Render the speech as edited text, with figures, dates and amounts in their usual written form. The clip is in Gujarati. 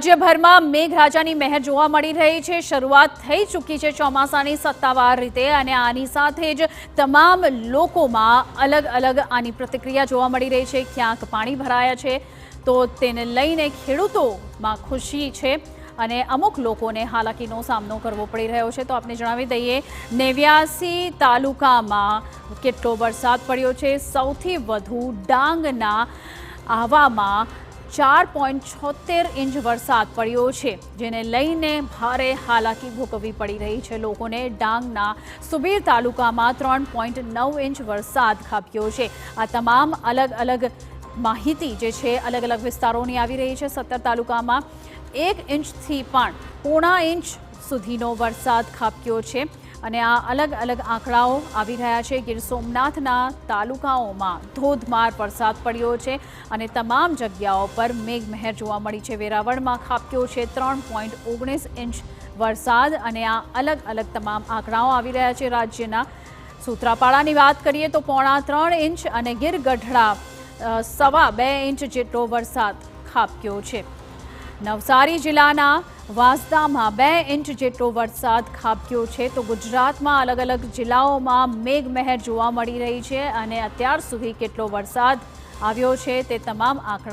રાજ્યભરમાં મેઘરાજાની મહેર જોવા મળી રહી છે। શરૂઆત થઈ ચૂકી છે ચોમાસાની સત્તાવાર રીતે અને આની સાથે જ તમામ લોકોમાં અલગ અલગ આની પ્રતિક્રિયા જોવા મળી રહી છે। ક્યાંક પાણી ભરાયા છે તો તેને લઈને ખેડૂતોમાં ખુશી છે અને અમુક લોકોને હાલાકીનો સામનો કરવો પડી રહ્યો છે। તો આપને જણાવી દઈએ 89 તાલુકામાં કેટલો વરસાદ પડ્યો છે। સૌથી વધુ ડાંગના આવામાં 4.76 ઇંચ વરસાદ પડ્યો છે, જેને લઈને ભારે હાલાકી ભોગવવી પડી રહી છે લોકોને। ડાંગના સુબીર તાલુકામાં 3.9 ઇંચ વરસાદ ખાબક્યો છે। આ તમામ અલગ અલગ માહિતી જે છે અલગ અલગ વિસ્તારોની આવી રહી છે। 17 તાલુકામાં 1 ઇંચથી પણ 0.5 ઇંચ સુધીનો વરસાદ ખાબક્યો છે અને આ અલગ અલગ આંકડાઓ આવી રહ્યા છે। ગીર સોમનાથના તાલુકાઓમાં ધોધમાર વરસાદ પડ્યો છે અને તમામ જગ્યાઓ પર મેઘમહેર જોવા મળી છે। વેરાવળમાં ખાબક્યો છે 3.19 ઇંચ વરસાદ અને આ અલગ અલગ તમામ આંકડાઓ આવી રહ્યા છે। રાજ્યના સૂત્રાપાડાની વાત કરીએ તો 3.25 ઇંચ અને ગીર ગઢડા 2.25 ઇંચ જેટલો વરસાદ ખાબક્યો છે। નવસારી જિલ્લાના વાંસદામાં 2 ઇંચ જેટલો વરસાદ ખાબક્યો છે। તો ગુજરાતમાં અલગ અલગ જિલ્લાઓમાં મેઘમહેર જોવા મળી રહી છે અને અત્યાર સુધી કેટલો વરસાદ આવ્યો છે તે તમામ આંકડા